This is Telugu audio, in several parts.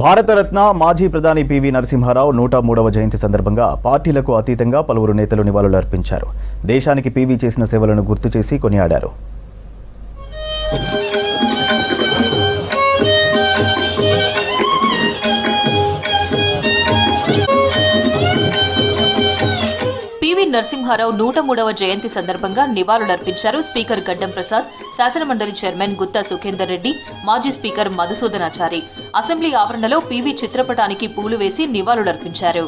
భారతరత్న మాజీ ప్రధాని పివి నరసింహారావు 103వ జయంతి సందర్భంగా పార్టీలకు అతీతంగా పలువురు నేతలు నివాళులర్పించారు. దేశానికి పివి చేసిన సేవలను గుర్తు చేసి కొనియాడారు. నరసింహారావు 103వ జయంతి సందర్భంగా నివాళులర్పించారు స్పీకర్ గడ్డం ప్రసాద్, శాసనమండలి చైర్మన్ గుత్తా సుఖేందర్ రెడ్డి, మాజీ స్పీకర్ మధుసూదనాచారి. అసెంబ్లీ ఆవరణలో పివి చిత్రపటానికి పూలు వేసి నివాళులర్పించారు.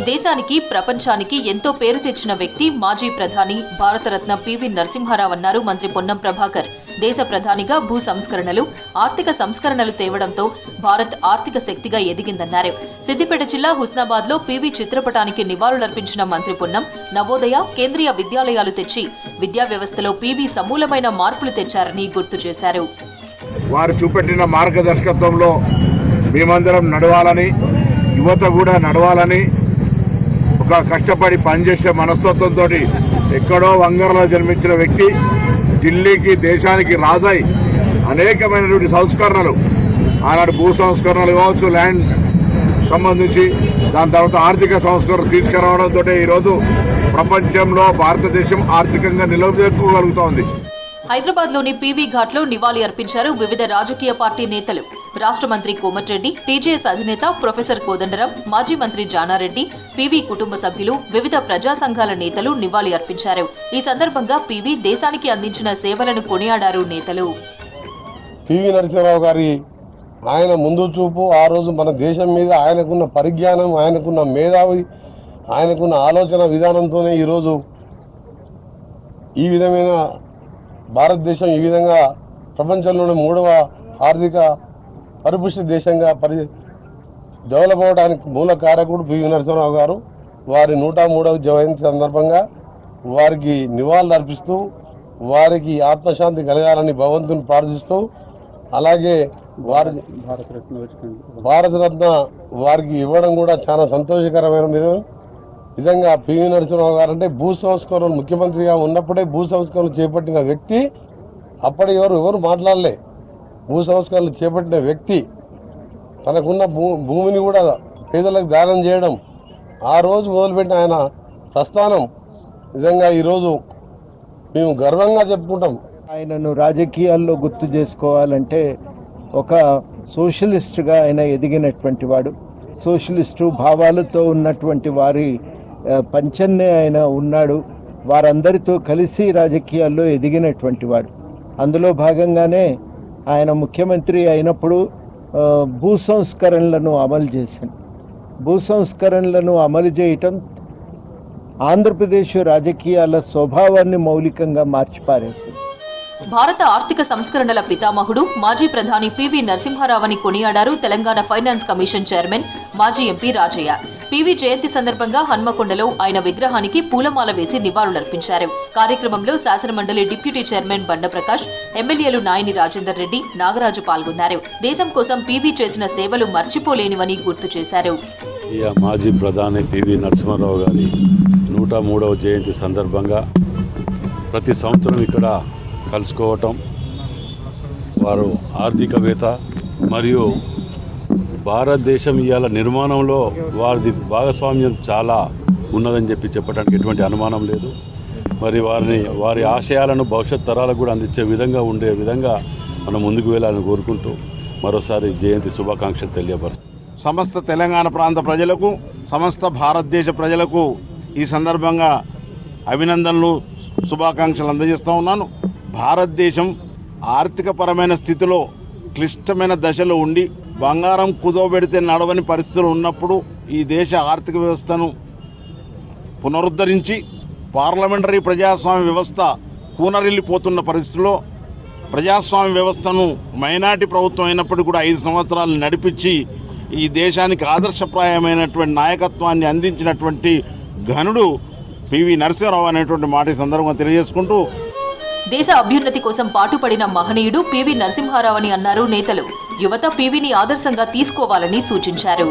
దేశానికి, ప్రపంచానికి ఎంతో పేరు తెచ్చిన వ్యక్తి మాజీ ప్రధాని భారతరత్న పివి నరసింహారావు అన్నారు మంత్రి పొన్నం ప్రభాకర్. దేశ ప్రధానిగా భూ సంస్కరణలు, ఆర్థిక సంస్కరణలు తేవడంతో భారత్ ఆర్థిక శక్తిగా ఎదిగిందన్నారు. సిద్దిపేట జిల్లా హుస్నాబాద్లో పివి చిత్రపటానికి నివాళులర్పించిన మంత్రి పొన్నం నవోదయ, కేంద్రీయ విద్యాలయాలు తెచ్చి విద్యా వ్యవస్థలో పివి సమూలమైన మార్పులు తెచ్చారని గుర్తు చేశారు. వారు చూపెట్టిన మార్గదర్శకత్వంలో మేమందరం నడవాలని, యువత కూడా నడవాలని, ఒక కష్టపడి పనిచేసే మనస్తత్వంతో ఎక్కడో వంగరలో జన్మించిన వ్యక్తి ఢిల్లీకి, దేశానికి రాజై అనేకమైనటువంటి సంస్కరణలు, ఆనాడు భూ సంస్కరణలు కావచ్చు, ల్యాండ్ సంబంధించి, దాని తర్వాత ఆర్థిక సంస్కరణలు తీసుకురావడంతో ఈరోజు ప్రపంచంలో భారతదేశం ఆర్థికంగా నిలబెట్టుకోగలుగుతోంది. హైదరాబాద్లోని పీవీ ఘాట్లో నివాళి అర్పించారు వివిధ రాజకీయ పార్టీ నేతలు. రాష్ట్ర మంత్రి కోమటిరెడ్డి, టీజేఎస్ అధినేత ప్రొఫెసర్ కోదండరాం, మాజీ మంత్రి జానారెడ్డి, పీవీ కుటుంబ సభ్యులు, వివిధ ప్రజా సంఘాల నేతలు నివాళి అర్పించారు. ఈ సందర్భంగా పీవీ దేశానికి అందించిన సేవలను కొనియాడారు నేతలు. పివి నరసింహారావు గారి ఆయన ముందు చూపు, ఆ రోజు మన దేశం మీద ఆయనకున్న పరిజ్ఞానం, ఆయనకున్న మేధావి, ఆయనకున్న ఆలోచన విధానంతోనే ఈరోజు ఈ విధమైన భారతదేశం ఈ విధంగా ప్రపంచంలోని 3వ ఆర్థిక పరిపుష్టి దేశంగా డెవలప్ అవడానికి మూల కారకుడు పివి నరసింహారావు గారు. వారి 103వ జయంతి సందర్భంగా వారికి నివాళులు అర్పిస్తూ, వారికి ఆత్మశాంతి కలగాలని భగవంతుని ప్రార్థిస్తూ, అలాగే భారతరత్న వారికి ఇవ్వడం కూడా చాలా సంతోషకరమైన విధంగా. పివి నరసింహారావు గారు అంటే భూ సంస్కరణలు ముఖ్యమంత్రిగా ఉన్నప్పుడే భూ సంస్కరణలు చేపట్టిన వ్యక్తి. అప్పటి ఎవరు మాట్లాడలే. భూ సంస్కరణలు చేపట్టిన వ్యక్తి తనకున్న భూమిని కూడా పేదలకు దానం చేయడం, ఆ రోజు మొదలుపెట్టిన ఆయన ప్రస్థానం నిజంగా ఈరోజు మేము గర్వంగా చెప్పుకుంటాం. ఆయనను రాజకీయాల్లో గుర్తు చేసుకోవాలంటే ఒక సోషలిస్టుగా ఆయన ఎదిగినటువంటి వాడు. సోషలిస్టు భావాలతో ఉన్నటువంటి వారి పంచన్నే ఆయన ఉన్నాడు. వారందరితో కలిసి రాజకీయాల్లో ఎదిగినటువంటి వాడు. అందులో భాగంగానే ఆయన ముఖ్యమంత్రి అయినప్పుడు భూ సంస్కరణలను అమలు చేశాడు. భూ సంస్కరణలను అమలు చేయటం ఆంధ్రప్రదేశ్ రాజకీయాల స్వభావాన్ని మౌలికంగా మార్చిపారేసింది. భారత ఆర్థిక సంస్కరణల పితామహుడు మాజీ ప్రధాని పివి నరసింహారావుని కొనియాడారు తెలంగాణ ఫైనాన్స్ కమిషన్ చైర్మన్, మాజీ ఎంపీ రాజయ్య. పివి జయంతి సందర్భంగా హన్మకొండలో ఆయన విగ్రహానికి పూలమాల వేసి నివాళులర్పించారు. కార్యక్రమంలో శాసనమండలి డిప్యూటీ చైర్మన్ బండప్రకాష్, ఎమ్మెల్యేలు నాయని రాజేందర్ రెడ్డి, నాగరాజు పాల్గొన్నారు. దేశం కోసం పివి చేసిన సేవలు మర్చిపోలేనివని గుర్తు చేశారు. మాజీ ప్రధాని పివి నరసింహారావు గారి 103వ జయంతి సందర్భంగా ప్రతి సంవత్సరం ఇక్కడ కలుసుకోవటం, వారు ఆర్థికవేత్త మరియు భారతదేశం ఇవాళ నిర్మాణంలో వారి భాగస్వామ్యం చాలా ఉన్నదని చెప్పడానికి ఎటువంటి అనుమానం లేదు. మరి వారి ఆశయాలను భవిష్యత్ తరాలకు కూడా అందించే విధంగా ఉండే విధంగా మనం ముందుకు వెళ్ళాలని కోరుకుంటూ మరోసారి జయంతి శుభాకాంక్షలు తెలియపరుస్తాం. సమస్త తెలంగాణ ప్రాంత ప్రజలకు, సమస్త భారతదేశ ప్రజలకు ఈ సందర్భంగా అభినందనలు, శుభాకాంక్షలు అందజేస్తూ ఉన్నాను. భారతదేశం ఆర్థికపరమైన స్థితిలో క్లిష్టమైన దశలో ఉండి బంగారం కుదవబెడితే నడవని పరిస్థితులు ఉన్నప్పుడు ఈ దేశ ఆర్థిక వ్యవస్థను పునరుద్ధరించి పార్లమెంటరీ ప్రజాస్వామ్య వ్యవస్థ కూనరిల్లిపోతున్న పరిస్థితుల్లో ప్రజాస్వామ్య వ్యవస్థను మైనార్టీ ప్రభుత్వం అయినప్పటికీ కూడా 5 సంవత్సరాలు నడిపించి ఈ దేశానికి ఆదర్శప్రాయమైనటువంటి నాయకత్వాన్ని అందించినటువంటి ఘనుడు పివి నరసింహారావు అనేటువంటి మాట ఈ సందర్భంగా తెలియజేసుకుంటూ, దేశ అభ్యున్నతి కోసం పాటుపడిన మహనీయుడు పివి నరసింహారావు అని అన్నారు నేతలు. యువత పివిని ఆదర్శంగా తీసుకోవాలని సూచించారు.